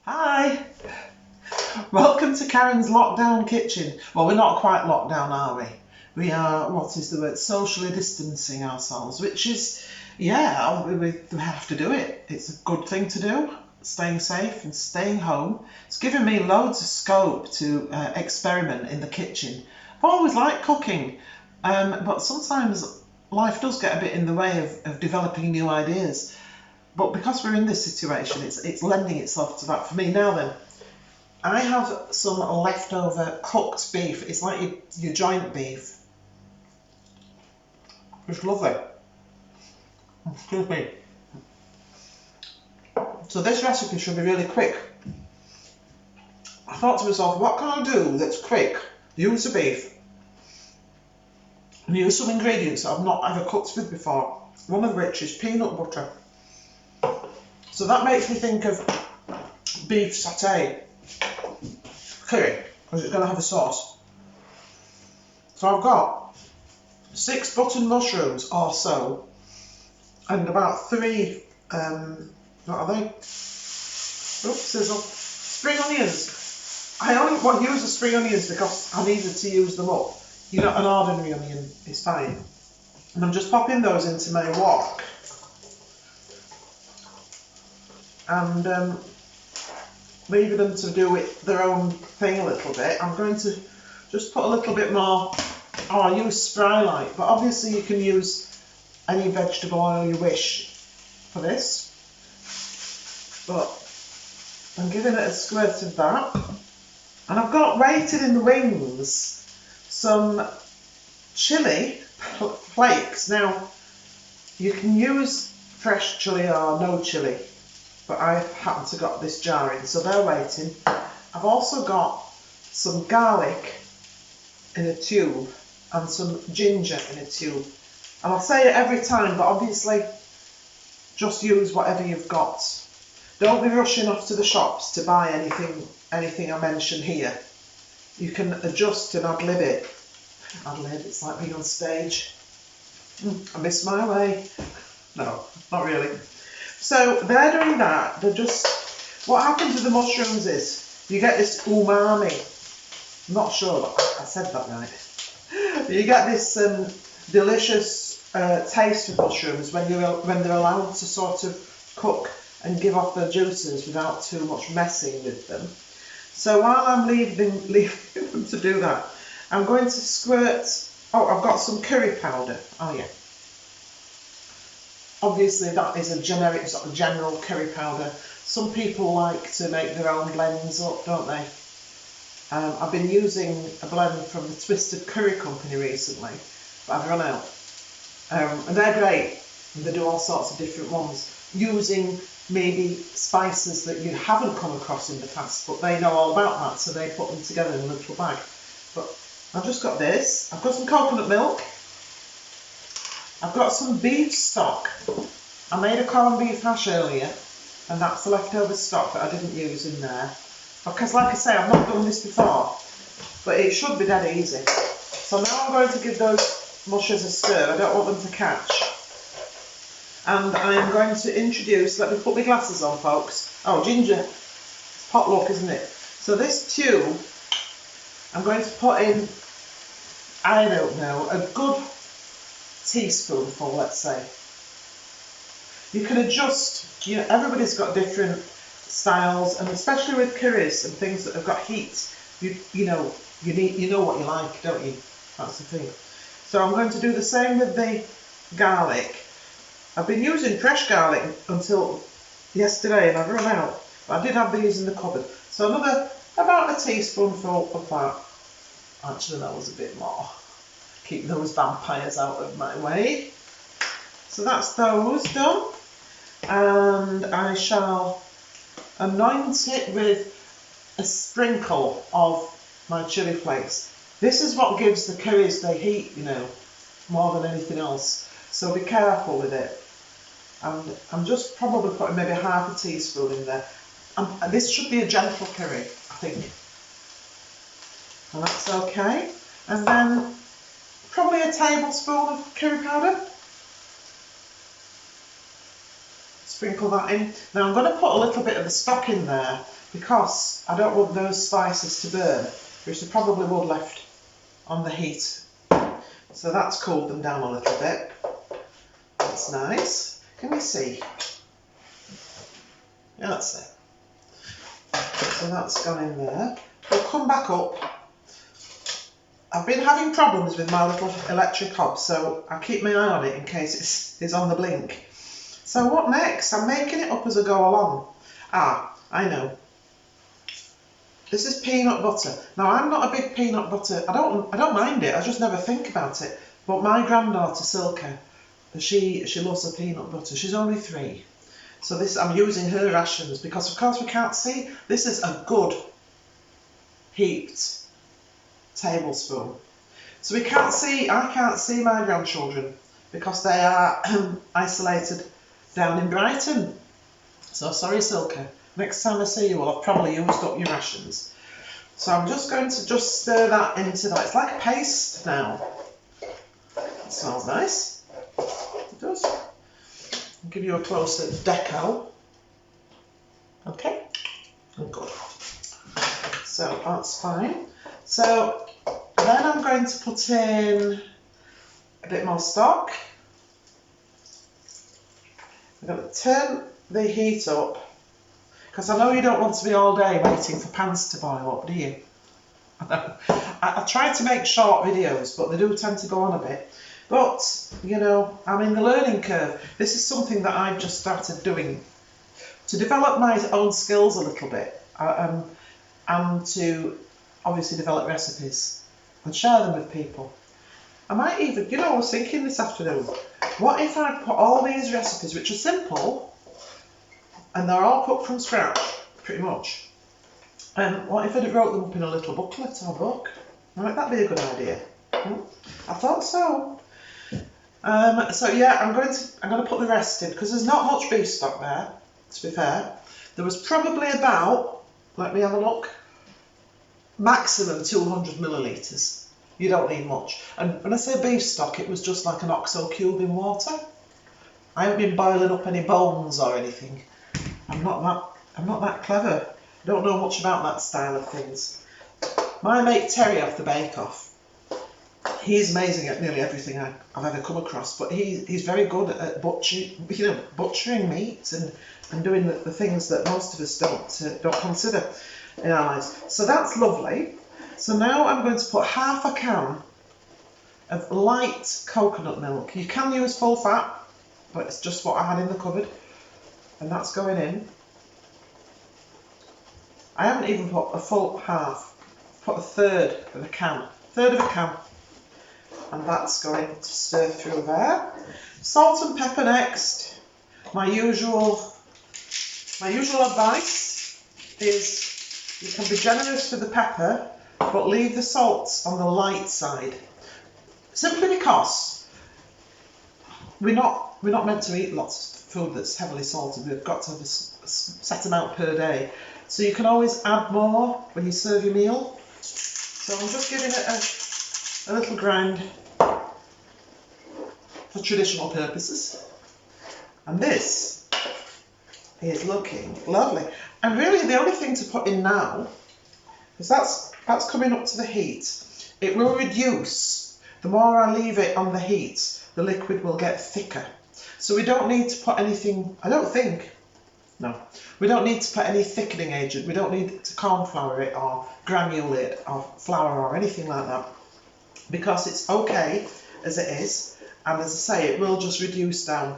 Hi! Welcome to Karen's lockdown kitchen. Well, we're not quite locked down, are we? We are, what is the word, socially distancing ourselves, which is, yeah, we have to do it. It's a good thing to do, staying safe and staying home. It's given me loads of scope to experiment in the kitchen. I've always liked cooking, but sometimes life does get a bit in the way of developing new ideas. But because we're in this situation, it's lending itself to that for me. Now then, I have some leftover cooked beef. It's like your joint beef. It's lovely. Excuse me. So this recipe should be really quick. I thought to myself, what can I do that's quick? Use the beef and use some ingredients that I've not ever cooked with before. One of which is peanut butter. So that makes me think of beef satay curry, because it's going to have a sauce. So I've got 6 button mushrooms or so, and about 3, what are they? Oops, sizzle. Spring onions. I only use the spring onions because I needed to use them up. You know, an ordinary onion is fine. And I'm just popping those into my wok. And leaving them to do their own thing a little bit. I'm going to just put a little bit more. I use Spry Light, but obviously you can use any vegetable oil you wish for this. But I'm giving it a squirt of that. And I've got waited in the wings some chilli flakes. Now, you can use fresh chilli or no chilli, but I happen to got this jar in, so they're waiting. I've also got some garlic in a tube and some ginger in a tube. And I'll say it every time, but obviously just use whatever you've got. Don't be rushing off to the shops to buy anything I mention here. You can adjust and ad-lib it. Ad-lib, it's like being on stage. I miss my way. No, not really. So they're doing that. They're just, what happens with the mushrooms is you get this umami. I'm not sure that I said that right. You get this delicious taste of mushrooms when they're allowed to sort of cook and give off their juices without too much messing with them. So while I'm leaving them to do that, I'm going to squirt. Oh, I've got some curry powder. Oh yeah. Obviously that is a generic sort of general curry powder. Some people like to make their own blends up, don't they? I've been using a blend from the Twisted Curry Company recently, but I've run out. And they're great. And they do all sorts of different ones, using maybe spices that you haven't come across in the past, but they know all about that, so they put them together in a little bag. But I've just got this. I've got some coconut milk. I've got some beef stock. I made a corned beef hash earlier, and that's the leftover stock that I didn't use in there. Because like I say, I've not done this before, but it should be dead easy. So now I'm going to give those mushes a stir. I don't want them to catch. And I am going to introduce, let me put my glasses on, folks. Oh, ginger. It's potluck, isn't it? So this tube, I'm going to put in, I don't know, a good teaspoonful, let's say. You can adjust, you know, everybody's got different styles, and especially with curries and things that have got heat, you know what you like, don't you? That's the thing. So I'm going to do the same with the garlic. I've been using fresh garlic until yesterday and I've run out, but I did have these in the cupboard. So about a teaspoonful of that. Actually, that was a bit more. Keep those vampires out of my way. So that's those done. And I shall anoint it with a sprinkle of my chilli flakes. This is what gives the curries their heat, you know, more than anything else. So be careful with it. And I'm just probably putting maybe half a teaspoon in there. And this should be a gentle curry, I think. And that's okay. And then probably a tablespoon of curry powder. Sprinkle that in. Now I'm going to put a little bit of the stock in there because I don't want those spices to burn, which they probably would left on the heat. So that's cooled them down a little bit. That's nice. Can you see? Yeah, that's it. So that's gone in there. We'll come back up. I've been having problems with my little electric hob, so I keep my eye on it in case it's on the blink. So what next? I'm making it up as I go along. Ah, I know. This is peanut butter. Now I'm not a big peanut butter. I don't mind it. I just never think about it. But my granddaughter Silke, she loves her peanut butter. She's only 3. So this I'm using her rations because of course we can't see. This is a good heaped tablespoon. So we can't see, I can't see my grandchildren because they are isolated down in Brighton. So sorry Silke, next time I see you I'll have probably used up your rations. So I'm just going to stir that into that. It's like a paste now. It smells nice. It does. I'll give you a closer deco. Okay, good. So that's fine. So then I'm going to put in a bit more stock. I'm going to turn the heat up because I know you don't want to be all day waiting for pans to boil up, do you? I try to make short videos, but they do tend to go on a bit. But, you know, I'm in the learning curve. This is something that I've just started doing to develop my own skills a little bit and to obviously develop recipes and share them with people. I might even, you know, I was thinking this afternoon, what if I put all these recipes, which are simple, and they're all cooked from scratch, pretty much, and what if I wrote them up in a little booklet or book? Might that be a good idea? I thought so. So yeah, I'm going to put the rest in because there's not much beef stock there. To be fair, there was probably about, let me have a look, maximum 200 millilitres. You don't need much. And when I say beef stock, it was just like an OXO cube in water. I haven't been boiling up any bones or anything. I'm not that clever. I don't know much about that style of things. My mate Terry off the Bake Off, he's amazing at nearly everything I've ever come across, but he's very good at butchering meat and doing the things that most of us don't consider in our lives. So that's lovely. So now I'm going to put half a can of light coconut milk. You can use full fat, but it's just what I had in the cupboard, and that's going in. I haven't even put a full half. Put a third of a can, and that's going to stir through there. Salt and pepper next. My usual advice is you can be generous with the pepper, but leave the salt on the light side. Simply because we're not meant to eat lots of food that's heavily salted. We've got to have a set amount per day. So you can always add more when you serve your meal. So I'm just giving it a little grind for traditional purposes. And this is looking lovely. And really the only thing to put in now, because that's coming up to the heat, it will reduce. The more I leave it on the heat, the liquid will get thicker. So we don't need to put anything, I don't think, no, we don't need to put any thickening agent. We don't need to corn flour it or granule it or flour or anything like that, because it's okay as it is, and as I say, it will just reduce down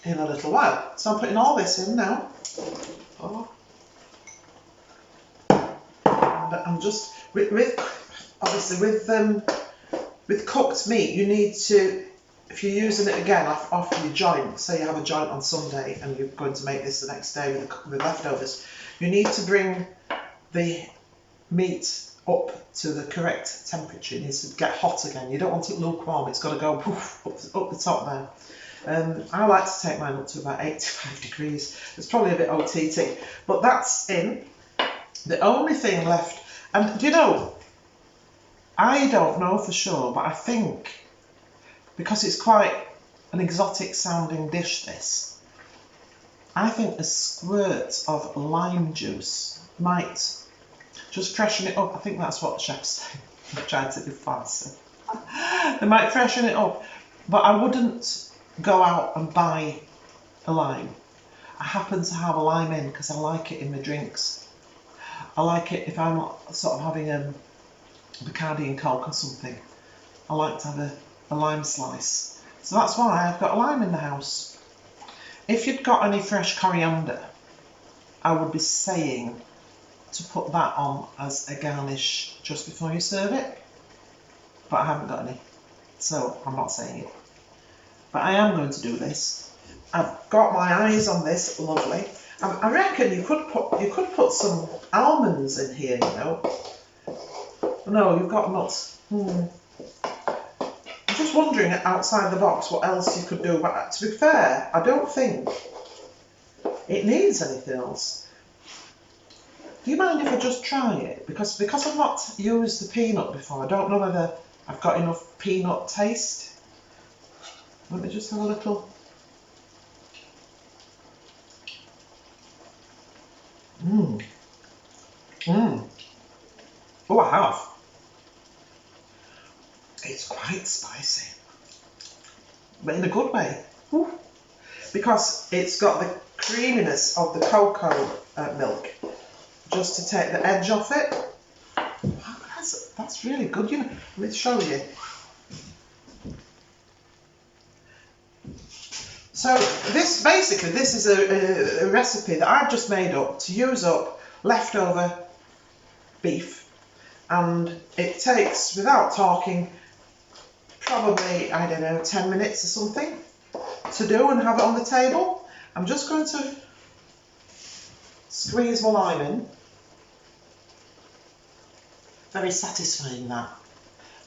in a little while. So I'm putting all this in now. And I'm just with cooked meat, you need to, if you're using it again after your joint, say you have a joint on Sunday and you're going to make this the next day with leftovers, you need to bring the meat up to the correct temperature. It needs to get hot again. You don't want it lukewarm, it's got to go poof, up the top there. I like to take mine up to about 85 degrees. It's probably a bit OTT, but that's in. The only thing left, and do you know, I don't know for sure, but I think, because it's quite an exotic sounding dish this, I think a squirt of lime juice might just freshen it up. I think that's what the chefs say. I'm trying to be fancy. They might freshen it up, but I wouldn't go out and buy a lime. I happen to have a lime in because I like it in my drinks. I like it if I'm sort of having Bacardi and Coke or something. I like to have a lime slice. So that's why I've got a lime in the house. If you'd got any fresh coriander, I would be saying to put that on as a garnish just before you serve it. But I haven't got any, so I'm not saying it. But I am going to do this. I've got my eyes on this, lovely. I reckon you could put some almonds in here, you know. No, you've got nuts. I'm just wondering outside the box what else you could do. But to be fair, I don't think it needs anything else. Do you mind if I just try it? Because I've not used the peanut before, I don't know whether I've got enough peanut taste. Let me just have a little. Oh, I have. It's quite spicy, but in a good way. Ooh. Because it's got the creaminess of the cocoa milk, just to take the edge off it. Wow, that's really good. You know, let me show you. So this is a recipe that I've just made up to use up leftover beef, and it takes, without talking, probably, I don't know, 10 minutes or something to do and have it on the table. I'm just going to squeeze my lime in. Very satisfying, that.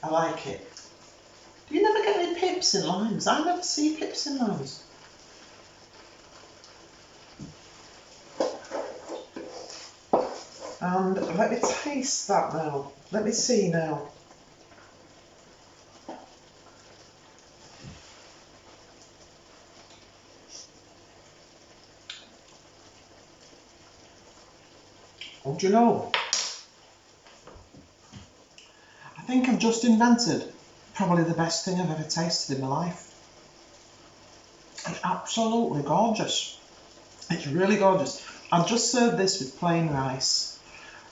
I like it. Do you never get any pips in limes? I never see pips in limes. And let me taste that now. Let me see now. Oh, do you know? I think I've just invented probably the best thing I've ever tasted in my life. It's absolutely gorgeous. It's really gorgeous. I've just served this with plain rice.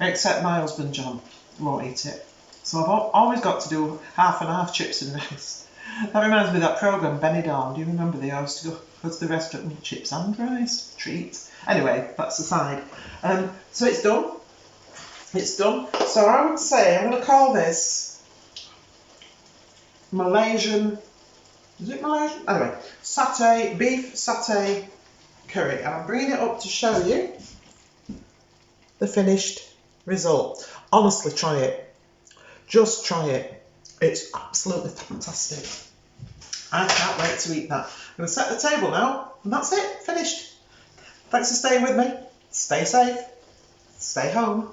Except my husband John won't eat it. So I've always got to do half and half chips and rice. That reminds me of that programme, Benidorm. Do you remember they used to go to the restaurant and chips and rice? Treats. Anyway, that's aside. So it's done. It's done. So I would say I'm going to call this Malaysian. Is it Malaysian? Anyway, satay, beef satay curry. And I'm bringing it up to show you the finished result. Honestly, try it. Just try it. It's absolutely fantastic. I can't wait to eat that. I'm going to set the table now, and that's it. Finished. Thanks for staying with me. Stay safe. Stay home.